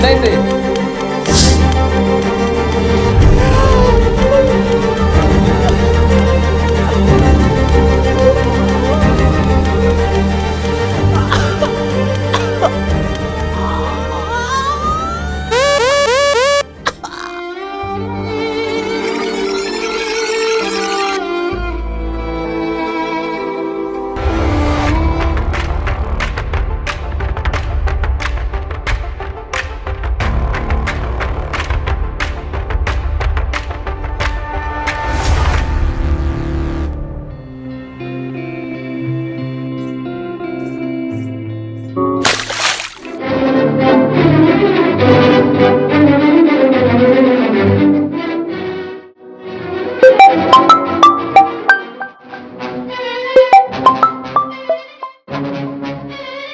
என்னாச்சு?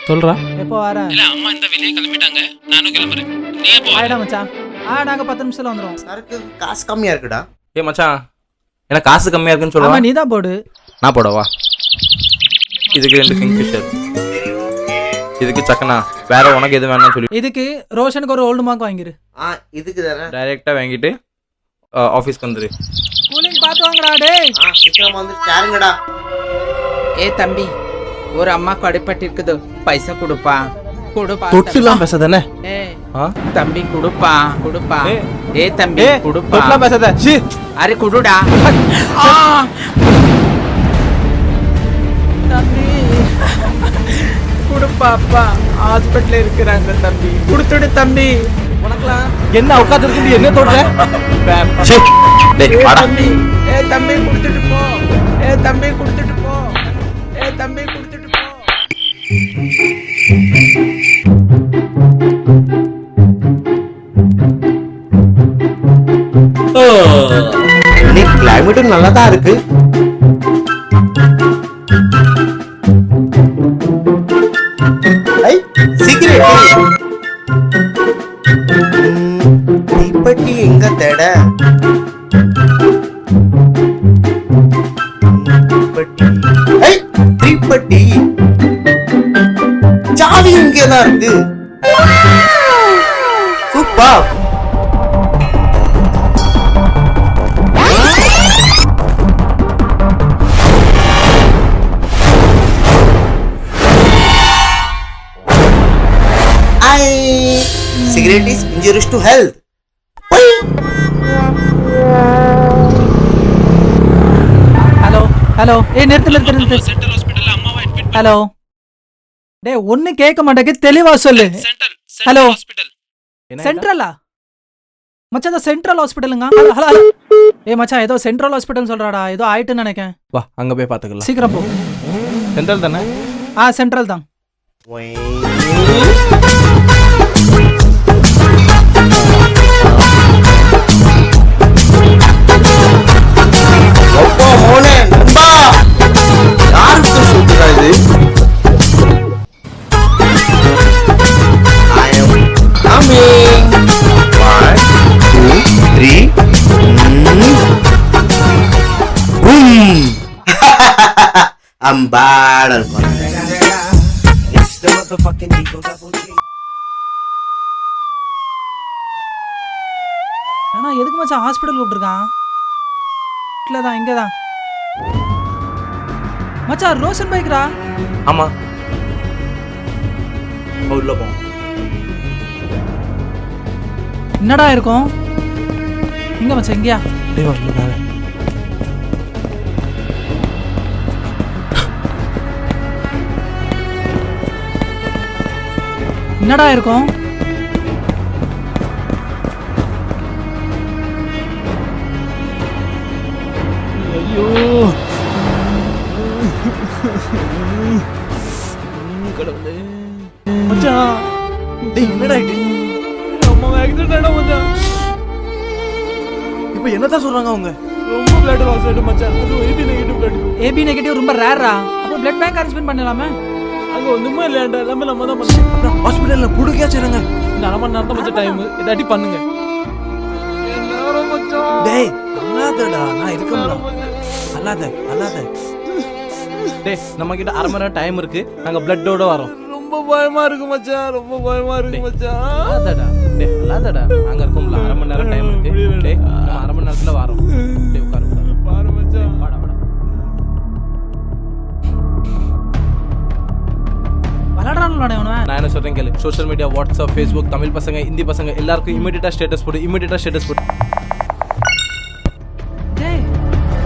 சொல்றா. எப்போ வர? இல்ல அம்மா இந்த வெளியே கிளம்பிட்டாங்க, நானும் கிளம்புறேன். நீ எப்போ வர? ஆயிடா மச்சான். நாங்க 10 நிமிஷத்துல வந்துரும். சரக்கு காசு கம்மியா இருக்குடா. ஏ மச்சான், எனக்கு காசு கம்மியா இருக்குன்னு ஆமா சொல்லுவா. நீ தான் போடு. நான் போடவா? இதுக்கு 2 கிங்ஃபிஷர், இதுக்கு சக்கனா. வேற உனக்கு எது வேணாம்னு சொல்லி இதுக்கு ரோஷனுக்கு ஒரு ஓல்டு மார்க் வாங்கிரு. இதுக்கு தானே டைரக்டா வாங்கிட்டு ஆஃபீஸ்க்கு வந்துரு. கூலிங் பார்த்து வாங்கடா டேய். சீக்கிரமா வந்து சேருங்கடா. ஏ தம்பி, ஒரு அம்மாக்கு அடிபட்டிருக்குது, பைசா கொடுப்பா. கொடுப்பா. தொட்டுலாம் பேசாதே. ஏ தம்பி கொடுப்பா, கொடுப்பா. ஏ தம்பி கொடுப்பா. தொட்டுலாம் பேசாத. சி அரே குடுடா. தம்பி கொடுப்பாப்பா, ஹாஸ்பிட்டல்ல இருக்கிறாங்க தம்பி. கொடுத்துடு தம்பி. உனக்குலாம் என்ன உட்கார்ந்து இருக்கு, என்ன தொடுற? ச்சே, டேய் ஏ வாடா. தம்பி, ஏ தம்பி கொடுத்துட்டு போ. ஏ தம்பி கொடுத்துட்டு போ. ஏ தம்பி கொடுத்துட்டு போ. இன்னைக்கு கிளைமேட்டும் நல்லா தான் இருக்கு. சிகரெட் தீப்பெட்டி எங்க தேட? தீப்பெட்டி சாவி இங்கேதான் இருக்கு. Super. Cigarette is injurious to health. Hello hello. ஏய் நிறுத்து. சென்ட்ரல் ஹாஸ்பிடல்ல அம்மாவை அட்மிட். ஹலோ டேய், ஒண்ணு கேட்க மாட்டேங்க, தெளிவா சொல்லு. Central hello. ஹாஸ்பிடல். சென்ட்ரலா? மச்சான் அது சென்ட்ரல் ஹாஸ்பிடலுங்க. ஹலோ. ஏய் மச்சான், ஏதோ சென்ட்ரல் ஹாஸ்பிடல் சொல்றாடா. ஏதோ ஆயிட்டுன்னு நினைக்கேன். வா அங்க போய் பாத்துக்கலாம். சீக்கிரம் போ. சென்ட்ரல் தானே? சென்ட்ரல் தான். அம்பாடல் ஆனா எதுக்கு மச்சான் ஹாஸ்பிடல் கூப்பிட்டுருக்கான்? இல்லதான், இங்கதான். மச்சான் ரோஷன் பைக்ரா. ஆமா, உள்ள போ. என்னடா இருக்கும்? இங்க மச்சான், இங்கயா? டேய் வரல. என்னடா இருக்கும்? ஐயோ கடவுளே. மச்சான் டேய் என்னடா இது? அம்மா ஆக்சிடென்ட் ஆயிடும் மச்சான். இப்போ என்னதான் சொல்றாங்க அவங்க? ரொம்ப பிளட் லாஸ் ஆயிடும் மச்சான். அது AB negative blood. AB negative ரொம்ப ரேரா. அப்போ பிளட் பேங்க் அரேஞ்ச்மென்ட் பண்ணலாமே. அங்க ஒண்ணுமே இல்லடா, எல்லாமே நம்ம தான் பண்ணணும். அப்புறம் ஹாஸ்பிடல்ல புடுக்கியா செய்றாங்க. இந்த அரை மணி நேரம் தான் மச்சான் டைம். இதாட்டி பண்ணுங்க. எல்லாரும் மச்சான். டேய் அல்லாதடா, நான் இருக்கேன்டா. அல்லாத. டேய் நம்ம கிட்ட அரை மணி நேரம் டைம் இருக்கு. நாங்க பிளட்டோட வரோம். ரொம்ப பயமா இருக்கு மச்சான், ரொம்ப பயமா இருக்கு மச்சான். அதாடா டேய் அல்லாதடா நாங்க இருக்கோம்ல, அரை மணி நேரம் டைம் இருக்கு. டேய் நம்ம அரை மணி நேரத்துல வரோம். டேய் உட்காரு உட்காரு. பாரு மச்சான். வாடா வாடா. விளையாடுறான்லடா இவன். நான் என்ன சொல்றேன் கேளு. Social media, WhatsApp, Facebook, Tamil பசங்க, ஹிந்தி பசங்க எல்லாருக்கும் இமிடியேட்டா ஸ்டேட்டஸ் போடு. டேய்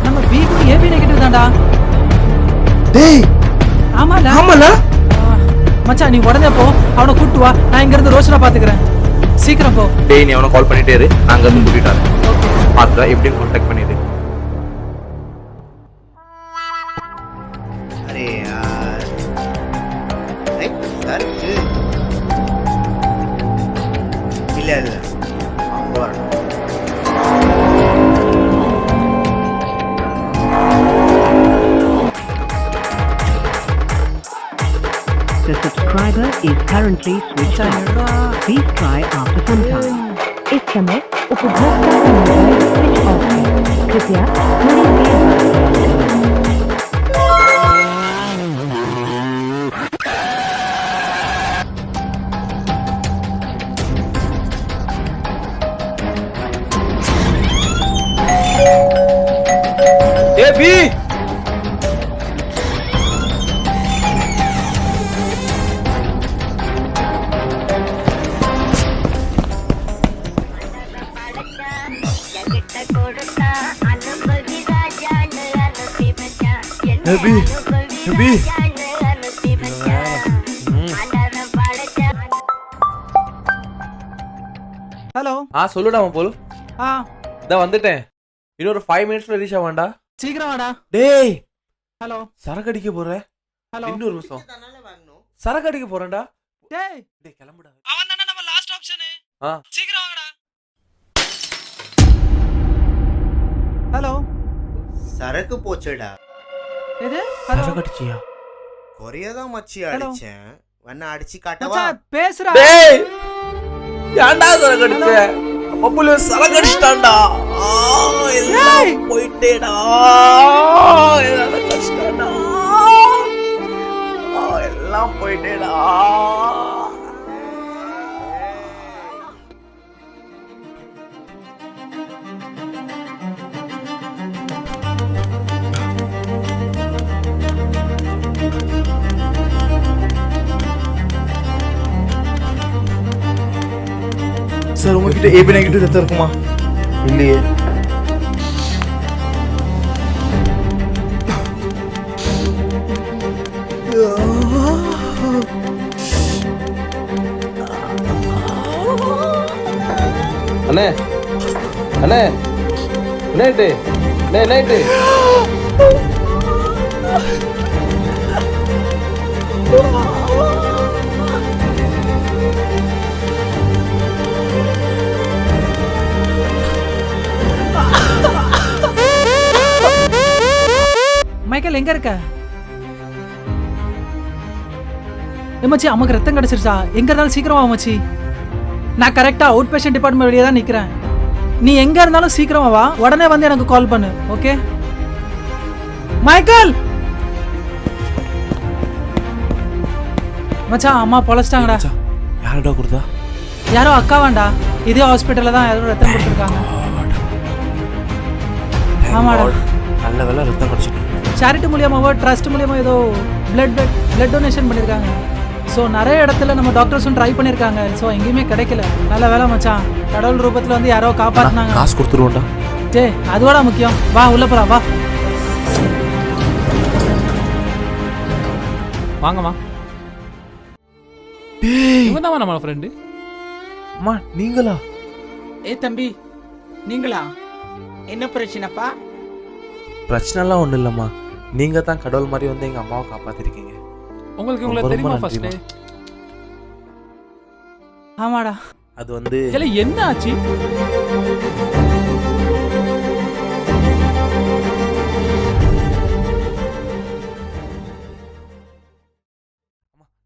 நம்ம பிக்கு ஏபி நெகட்டிவ் தான்டா. டேய் ஆமால மச்சான், நீ உடனே போ, அவனை கூட்டு வா. நான் இங்க இருந்து ரோஷனை பாத்துக்கிறேன். சீக்கிரம் போ. டேய் நீ அவனை கால் பண்ணிட்டே இரு, நான் அங்க இருந்து கூட்டிட்டு வரேன். பாத்துடா எப்படியும் கான்டாக்ட் பண்ணிடு. अरे यार सर இல்ல இல்ல அங்க வரணும். The subscriber is currently switched off. Please try after some time. इस समय उपभोक्ता का मोबाइल स्विच ऑफ है. कृपया थोड़ी देर बाद ஏபி ஹலோ. சொல்லுடா போல். இத வந்துட்டேன். இன்னொரு 5 மினிட்ஸ்ல ரீச் ஆவாண்டா. சீக்கிரம் வாடா. டேய் ஹலோ. சரக்கு அடிக்க போறேன். ஹலோ. இன்னொரு நிமிஷம். சரக்கு அடிக்க போறேன்டா. டேய் டேய் கிளம்புடா. அவன் தான நம்ம லாஸ்ட் ஆப்ஷன். சீக்கிரம் வாங்கடா. ஹலோ. சரக்கு போச்சுடா. எது? ஹலோ. சரக்கு அடிச்சியா? கொரியதான் மச்சி அடிச்சேன். வண்ண அடிச்சு காட்டவா? மச்சான் பேசுறா. டேய் ஏன்டா சரக்கு அடிச்ச? அப்பளே சரக்கு அடிச்சிட்டான்டா. எல்லாம் போயிட்டேடா. என்ன கஷ்டம்டா. எல்லாம் போயிட்டேடா. சார் உங்ககிட்ட ஏபி நெகட்டிவ் ரத்தம் இருக்குமா? இல்லையே. அண்ணே அண்ணே நைட்டு நைட்டு மைக்கேல் எங்க இருக்க? மச்சி அம்மாக்கு ரத்தம் கிடைச்சிருச்சா? எங்க இருந்தாலும் சீக்கிரமா மச்சி. நான் கரெக்டா அவுட் பேஷண்ட் டிபார்ட்மெண்ட் வெளியே தான் நிக்கிறேன். நீ எங்க இருந்தாலும் சீக்கிரமா வா. உடனே வந்து எனக்கு கால் பண்ணு. Okay Michael? மச்சான் அம்மா பொழைச்சிட்டாங்கடா. யாரடா கொடுத்தா? யாரோ அக்கா வேண்டா. இதே ஹாஸ்பிட்டல்ல தான் யாரோ ரத்தம் கொடுத்துருக்காங்க. ஆமாடா. நல்ல வேலை ரத்தம் கிடைச்சிட்டு. சேரிட்டி மூலியமாவோ ட்ரஸ்ட் மூலியமா ஏதோ பிளட் டொனேஷன் பண்ணியிருக்காங்க. ஸோ நிறைய இடத்துல நம்ம டாக்டர்ஸும் ட்ரை பண்ணியிருக்காங்க. ஸோ எங்கேயுமே கிடைக்கல. நல்ல வேலை மச்சான், கடவுள் ரூபத்தில் வந்து யாரோ காப்பாற்றினாங்க. காசு கொடுத்துருவோம்டா. டே அதுவாடா முக்கியம். வா உள்ள போலாம் வா. வாங்கம்மா. இவன் தான் நம்ம ஃப்ரெண்டு. அம்மா நீங்களா? தம்பி நீங்களா? என்ன பிரச்சனைப்பா? பிரச்சனைலாம் ஒன்றும் இல்லைம்மா. நீங்கள் தான் கடவுள் மாதிரி வந்து எங்கள் அம்மாவை காப்பாற்றிருக்கீங்க. உங்களுக்கு இவங்களை தெரியுமா ஃபர்ஸ்ட்? ஆமாடா. அது வந்து என்ன ஆச்சு?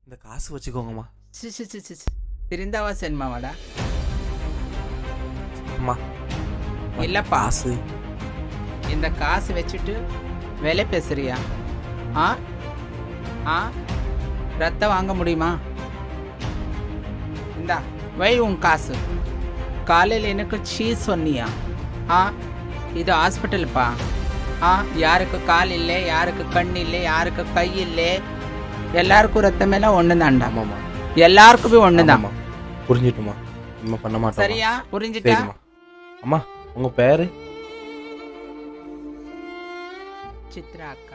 இந்த காசு வச்சுக்கோங்கம்மா. திருந்தாவா சென்மாவாடா? அம்மா இல்லப்பா, காசு. இந்த காசு வச்சுட்டு வேலை பேசுறியா? ஆ ஆ ரத்தம் வாங்க முடியுமா? இந்தா வை உன் காசு. காலையில் எனக்கு சீஸ் சொன்னியா? இது ஹாஸ்பிட்டல்ப்பா. யாருக்கு கால் இல்லை, யாருக்கு கண் இல்லை, யாருக்கு கை இல்லை, எல்லாருக்கும் ரத்தமெல்லாம் ஒன்று தான்டா. ஆமாம்மா. எல்லாருக்குமே ஒன்று தான். புரிஞ்சிட்டுமா, நம்ம பண்ண மாட்டோம். சரியா? புரிஞ்சுட்டா? சரிம்மா. அம்மா உங்க பேரு? சித்ரா அக்கா.